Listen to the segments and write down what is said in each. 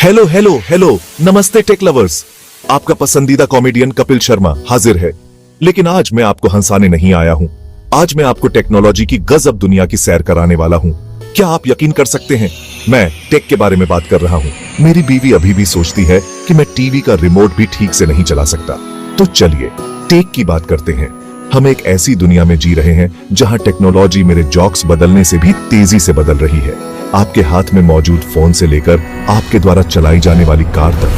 Hello hello hello, नमस्ते take lovers. आपका पसंदीदा कॉमेडियन कपिल शर्मा हाजिर है। लेकिन आज मैं आपको हंसाने नहीं आया हूं। आज मैं आपको टेक्नोलॉजी की गजब दुनिया की सैर कराने वाला हूं। क्या आप यकीन कर सकते हैं, मैं टेक के बारे में बात कर रहा हूं। मेरी बीवी अभी भी सोचती है कि मैं टीवी का रिमोट भी ठीक से नहीं चला सकता। तो चलिए टेक की बात करते हैं। हम एक ऐसी दुनिया में जी रहे हैं जहां टेक्नोलॉजी मेरे जॉक्स बदलने से भी तेजी से बदल रही है। आपके हाथ में मौजूद फोन से लेकर आपके द्वारा चलाई जाने वाली कार तक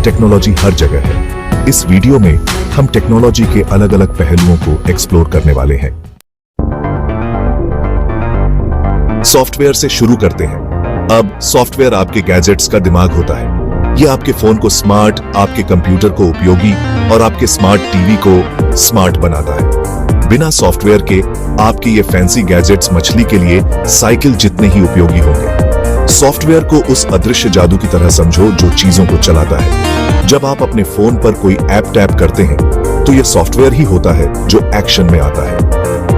टेक्नोलॉजी हर जगह है। इस वीडियो में हम टेक्नोलॉजी के अलग अलग पहलुओं को एक्सप्लोर करने वाले हैं। सॉफ्टवेयर से शुरू करते हैं। अब सॉफ्टवेयर आपके गैजेट्स का दिमाग होता है। यह आपके फोन को स्मार्ट, आपके कंप्यूटर को उपयोगी और आपके स्मार्ट टीवी को स्मार्ट बनाता है। बिना सॉफ्टवेयर के आपके ये फैंसी गैजेट्स मछली के लिए साइकिल जितने ही उपयोगी होंगे। सॉफ्टवेयर को उस अदृश्य जादू की तरह समझो जो चीजों को चलाता है। जब आप अपने फोन पर कोई ऐप टैप करते हैं तो यह सॉफ्टवेयर ही होता है जो एक्शन में आता है।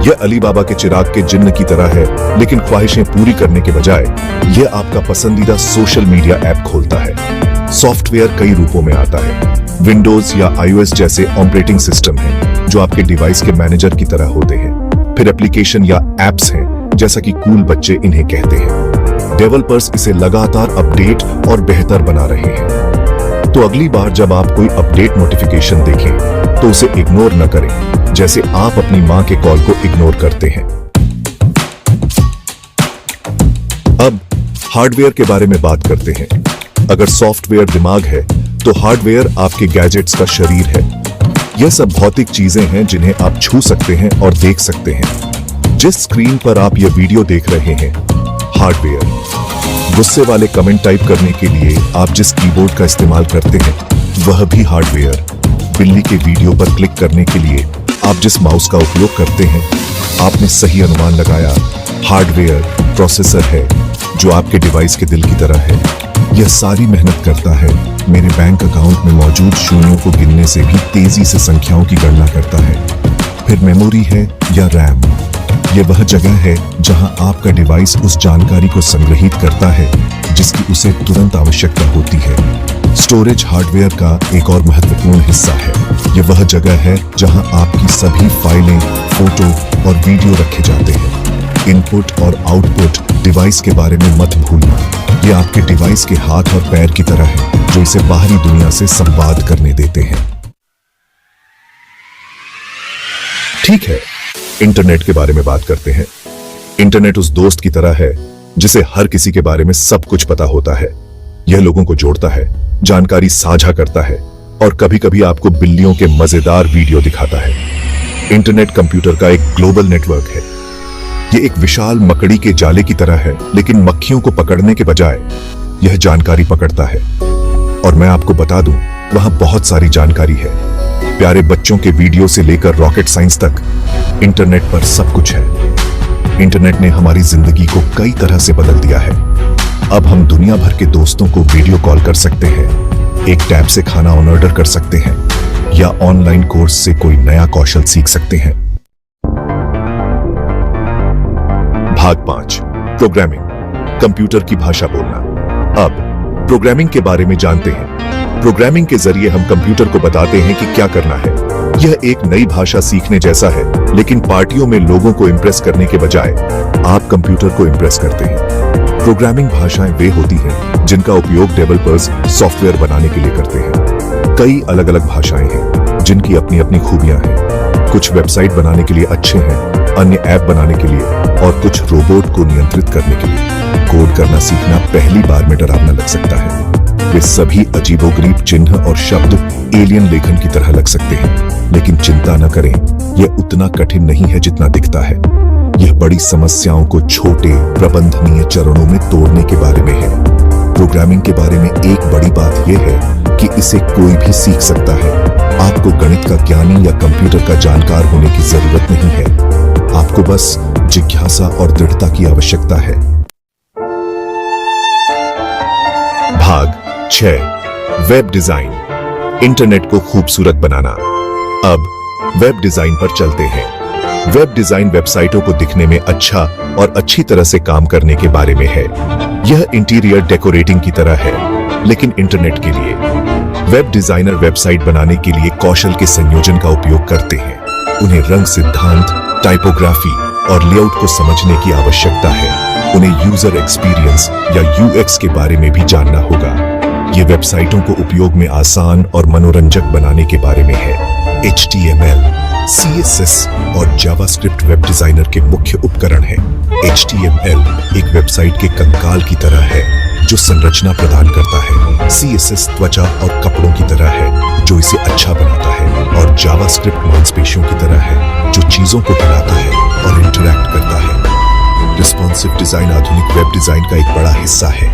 यह अली बाबा के चिराग के जिन्न की तरह है, लेकिन ख्वाहिशें पूरी करने के बजाय यह आपका पसंदीदा सोशल मीडिया ऐप खोलता है। सॉफ्टवेयर कई रूपों में आता है। विंडोज या iOS जैसे ऑपरेटिंग सिस्टम हैं जो आपके डिवाइस के मैनेजर की तरह होते हैं। फिर एप्लीकेशन या एप्स हैं, जैसा कि कूल बच्चे इन्हें कहते हैं। डेवलपर्स इसे लगातार अपडेट और बेहतर बना रहे हैं। तो अगली बार जब आप कोई अपडेट नोटिफिकेशन देखें तो उसे इग्नोर न करें, जैसे आप अपनी मां के कॉल को इग्नोर करते हैं। अब हार्डवेयर के बारे में बात करते हैं। अगर सॉफ्टवेयर दिमाग है तो हार्डवेयर आपके गैजेट्स का शरीर है। यह सब भौतिक चीजें हैं जिन्हें आप छू सकते हैं और देख सकते हैं। जिस स्क्रीन पर आप यह वीडियो देख रहे हैं, हार्डवेयर। गुस्से वाले कमेंट टाइप करने के लिए आप जिस कीबोर्ड का इस्तेमाल करते हैं, वह भी हार्डवेयर। बिल्ली के वीडियो पर क्लिक करने के लिए आप जिस माउस का उपयोग करते हैं, आपने सही अनुमान लगाया, हार्डवेयर प्रोसेसर है जो आपके डिवाइस के दिल की तरह है। यह सारी मेहनत करता है, मेरे बैंक अकाउंट में मौजूद शून्यों को गिनने से भी तेजी से संख्याओं की गणना करता है। फिर मेमोरी है या रैम। यह वह जगह है जहां आपका डिवाइस उस जानकारी को संग्रहित करता है जिसकी उसे तुरंत आवश्यकता होती है। स्टोरेज हार्डवेयर का एक और महत्वपूर्ण हिस्सा है। यह वह जगह है जहां आपकी सभी फाइलें, फोटो और वीडियो रखे जाते हैं। इनपुट और आउटपुट डिवाइस के बारे में मत भूलना। यह आपके डिवाइस के हाथ और पैर की तरह है जो इसे बाहरी दुनिया से संवाद करने देते हैं। ठीक है, इंटरनेट के बारे में बात करते हैं। इंटरनेट उस दोस्त की तरह है जिसे हर किसी के बारे में सब कुछ पता होता है। यह लोगों को जोड़ता है, जानकारी साझा करता है और कभी-कभी आपको बिल्लियों के मजेदार वीडियो दिखाता है। इंटरनेट कंप्यूटर का एक ग्लोबल नेटवर्क है। यह एक विशाल मकड़ी के जाले की तरह है, लेकिन मक्खियों को पकड़ने के बजाय यह जानकारी पकड़ता है। और मैं आपको बता दूं, वहां बहुत सारी जानकारी है। प्यारे बच्चों के वीडियो से लेकर रॉकेट साइंस तक इंटरनेट पर सब कुछ है। इंटरनेट ने हमारी जिंदगी को कई तरह से बदल दिया है। अब हम दुनिया भर के दोस्तों को वीडियो कॉल कर सकते हैं, एक टैब से खाना ऑर्डर कर सकते हैं या ऑनलाइन कोर्स से कोई नया कौशल सीख सकते हैं। भाग 5, प्रोग्रामिंग, कंप्यूटर की भाषा बोलना। अब प्रोग्रामिंग के बारे में जानते हैं। प्रोग्रामिंग के जरिए हम कंप्यूटर को बताते हैं कि क्या करना है। यह एक नई भाषा सीखने जैसा है, लेकिन पार्टियों में लोगों को इंप्रेस करने के बजाय आप कंप्यूटर को इंप्रेस करते हैं। प्रोग्रामिंग भाषाएं वे होती हैं जिनका उपयोग डेवलपर्स सॉफ्टवेयर बनाने के लिए करते हैं। कई अलग अलग भाषाएं हैं जिनकी अपनी अपनी खूबियां हैं। कुछ वेबसाइट बनाने के लिए अच्छे हैं, अन्य ऐप बनाने के लिए और कुछ रोबोट को नियंत्रित करने के लिए। कोड करना सीखना पहली बार में डरावना लग सकता है। वे सभी अजीबोगरीब चिन्ह और शब्द एलियन लेखन की तरह लग सकते हैं, लेकिन चिंता न करें, यह उतना कठिन नहीं है जितना दिखता है। यह बड़ी समस्याओं को छोटे प्रबंधनीय चरणों में तोड़ने के बारे में है। प्रोग्रामिंग के बारे में एक बड़ी बात यह है कि इसे कोई भी सीख सकता है। आपको गणित का ज्ञानी या कंप्यूटर का जानकार होने की जरूरत नहीं है। आपको बस जिज्ञासा और दृढ़ता की आवश्यकता है। भाग 6, वेब डिजाइन, इंटरनेट को खूबसूरत बनाना। अब वेब डिजाइन पर चलते हैं। वेब डिजाइन वेबसाइटों को दिखने में अच्छा और अच्छी तरह से काम करने के बारे में है। यह इंटीरियर डेकोरेटिंग की तरह है। लेकिन इंटरनेट के लिए। वेब डिजाइनर वेबसाइट बनाने के लिए कौशल के संयोजन का उपयोग करते हैं। उन्हें रंग सिद्धांत, टाइपोग्राफी और लेआउट को समझने की आवश्यकता है। उन्हें यूजर एक्सपीरियंस या यूएक्स के बारे में भी जानना होगा। ये वेबसाइटों को उपयोग में आसान और मनोरंजक बनाने के बारे में है। HTML, CSS और जावास्क्रिप्ट वेब डिजाइनर के मुख्य उपकरण हैं। HTML एक वेबसाइट के कंकाल की तरह है जो संरचना प्रदान करता है। CSS त्वचा और कपड़ों की तरह है जो इसे अच्छा बनाता है, और जावास्क्रिप्ट मांसपेशियों की तरह है जो चीजों को हिलाता है और इंटरैक्ट करता है। रिस्पॉन्सिव डिजाइन आधुनिक वेब डिजाइन का एक बड़ा हिस्सा है।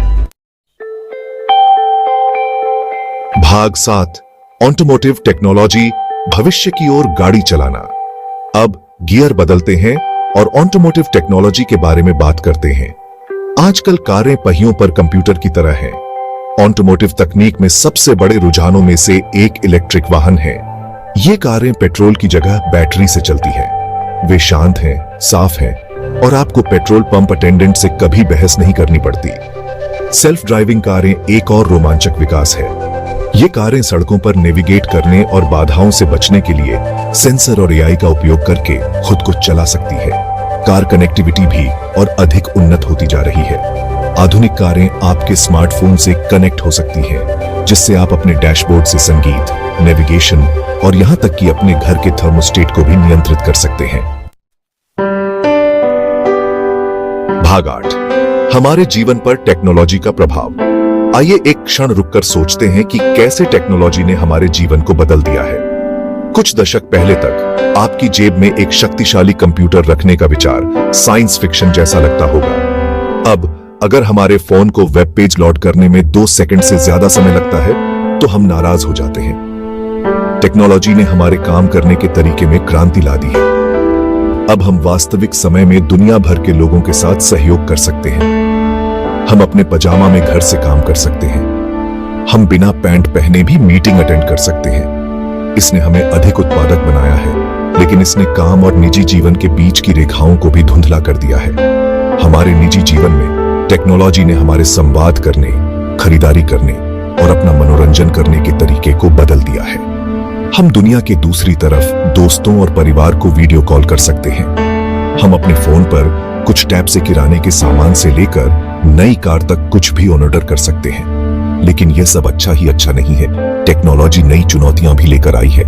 भाग 7, ऑटोमोटिव टेक्नोलॉजी, भविष्य की ओर गाड़ी चलाना। अब गियर बदलते हैं और ऑटोमोटिव टेक्नोलॉजी के बारे में बात करते हैं। आजकल कारें पहियों पर कंप्यूटर की तरह हैं। ऑटोमोटिव तकनीक में सबसे बड़े रुझानों में से एक इलेक्ट्रिक वाहन है। ये कारें पेट्रोल की जगह बैटरी से चलती हैं। वे शांत हैं, साफ हैं और आपको पेट्रोल पंप अटेंडेंट से कभी बहस नहीं करनी पड़ती। सेल्फ ड्राइविंग कारें एक और रोमांचक विकास है। ये कारें सड़कों पर नेविगेट करने और बाधाओं से बचने के लिए सेंसर और एआई का उपयोग करके खुद को चला सकती है। कार कनेक्टिविटी भी और अधिक उन्नत होती जा रही है। आधुनिक कारें आपके स्मार्टफोन से कनेक्ट हो सकती हैं, जिससे आप अपने डैशबोर्ड से संगीत, नेविगेशन और यहां तक कि अपने घर के थर्मोस्टेट को भी नियंत्रित कर सकते हैं। भाग 8, हमारे जीवन पर टेक्नोलॉजी का प्रभाव। आइए एक क्षण रुककर सोचते हैं कि कैसे टेक्नोलॉजी ने हमारे जीवन को बदल दिया है। कुछ दशक पहले तक आपकी जेब में एक शक्तिशाली कंप्यूटर रखने का विचार साइंस फिक्शन जैसा लगता होगा। अब अगर हमारे फोन को वेब पेज लोड करने में 2 सेकंड से ज्यादा समय लगता है तो हम नाराज हो जाते हैं। टेक्नोलॉजी ने हमारे काम करने के तरीके में क्रांति ला दी है। अब हम वास्तविक समय में दुनिया भर के लोगों के साथ सहयोग कर सकते हैं। हम अपने पजामा में घर से काम कर सकते हैं। हम बिना पैंट पहने भी मीटिंग अटेंड कर सकते हैं। इसने हमें अधिक उत्पादक बनाया है, लेकिन इसने काम और निजी जीवन के बीच की रेखाओं को भी धुंधला कर दिया है। हमारे निजी जीवन में टेक्नोलॉजी ने हमारे संवाद करने, खरीदारी करने और अपना मनोरंजन करने के तरीके को बदल दिया है। हम दुनिया के दूसरी तरफ दोस्तों और परिवार को वीडियो कॉल कर सकते हैं। हम अपने फोन पर कुछ टैब से किराने के सामान से लेकर नई कार तक कुछ भी ऑर्डर कर सकते हैं। लेकिन यह सब अच्छा ही अच्छा नहीं है। टेक्नोलॉजी नई चुनौतियां भी लेकर आई है।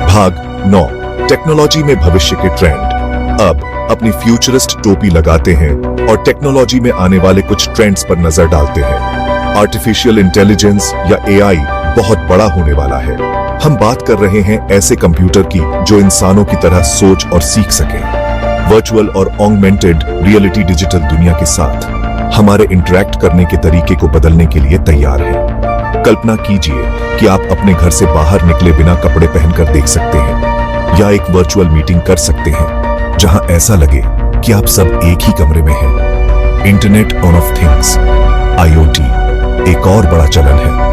भाग 9, टेक्नोलॉजी में भविष्य के ट्रेंड। अब अपनी फ्यूचरिस्ट टोपी लगाते हैं और टेक्नोलॉजी में आने वाले कुछ ट्रेंड्स पर नजर डालते हैं। आर्टिफिशियल इंटेलिजेंस या एआई बहुत बड़ा होने वाला है। हम बात कर रहे हैं ऐसे कंप्यूटर की जो इंसानों की तरह सोच और सीख सके। वर्चुअल और ऑगमेंटेड रियलिटी डिजिटल दुनिया के साथ हमारे इंटरैक्ट करने के तरीके को बदलने के लिए तैयार है। कल्पना कीजिए कि आप अपने घर से बाहर निकले बिना कपड़े पहनकर देख सकते हैं, या एक वर्चुअल मीटिंग कर सकते हैं जहां ऐसा लगे कि आप सब एक ही कमरे में हैं। इंटरनेट ऑफ थिंग्स, IoT एक और बड़ा चलन है।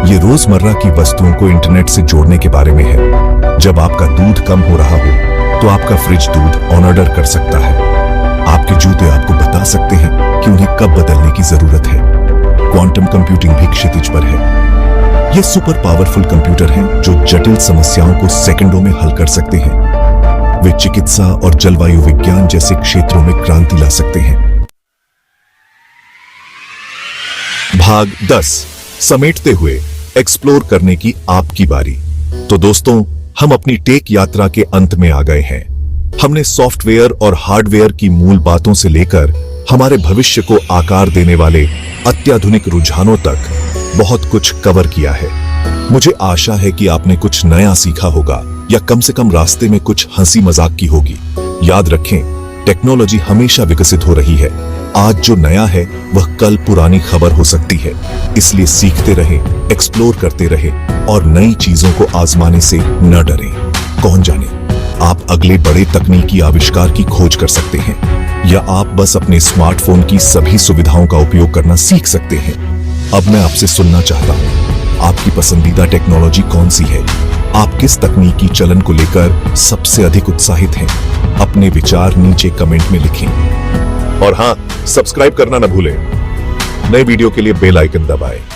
ये रोजमर्रा की वस्तुओं को इंटरनेट से जोड़ने के बारे में है। जब आपका दूध कम हो रहा हो तो आपका फ्रिज दूध ऑर्डर कर सकता है। आपके जूते आपको बता सकते हैं कि उन्हें कब बदलने की जरूरत है। क्वांटम कंप्यूटिंग भी क्षितिज पर है। ये सुपर पावरफुल कंप्यूटर हैं जो जटिल समस्याओं को सेकंडों में हल कर सकते हैं। वे चिकित्सा और जलवायु विज्ञान जैसे क्षेत्रों में क्रांति ला सकते हैं। भाग 10, समेटते हुए एक्सप्लोर करने की आपकी बारी। तो दोस्तों, हम अपनी टेक यात्रा के अंत में आ गए हैं। हमने सॉफ्टवेयर और हार्डवेयर की मूल बातों से लेकर हमारे भविष्य को आकार देने वाले अत्याधुनिक रुझानों तक बहुत कुछ कवर किया है। मुझे आशा है कि आपने कुछ नया सीखा होगा, या कम से कम रास्ते में कुछ हंसी मजाक की होगी। याद रखें, टेक्नोलॉजी हमेशा विकसित हो रही है। आज जो नया है वह कल पुरानी खबर हो सकती है। इसलिए सीखते रहें, एक्सप्लोर करते रहें और नई चीजों को आजमाने से न डरें। कौन जाने, आप अगले बड़े तकनीकी आविष्कार की खोज कर सकते हैं, या आप बस अपने स्मार्टफोन की सभी सुविधाओं का उपयोग करना सीख सकते हैं। अब मैं आपसे सुनना चाहता हूं, आपकी पसंदीदा टेक्नोलॉजी कौन सी है? आप किस तकनीकी चलन को लेकर सबसे अधिक उत्साहित हैं? अपने विचार नीचे कमेंट में लिखें। और हाँ, सब्सक्राइब करना न भूलें। नए वीडियो के लिए बेल आइकन दबाएं।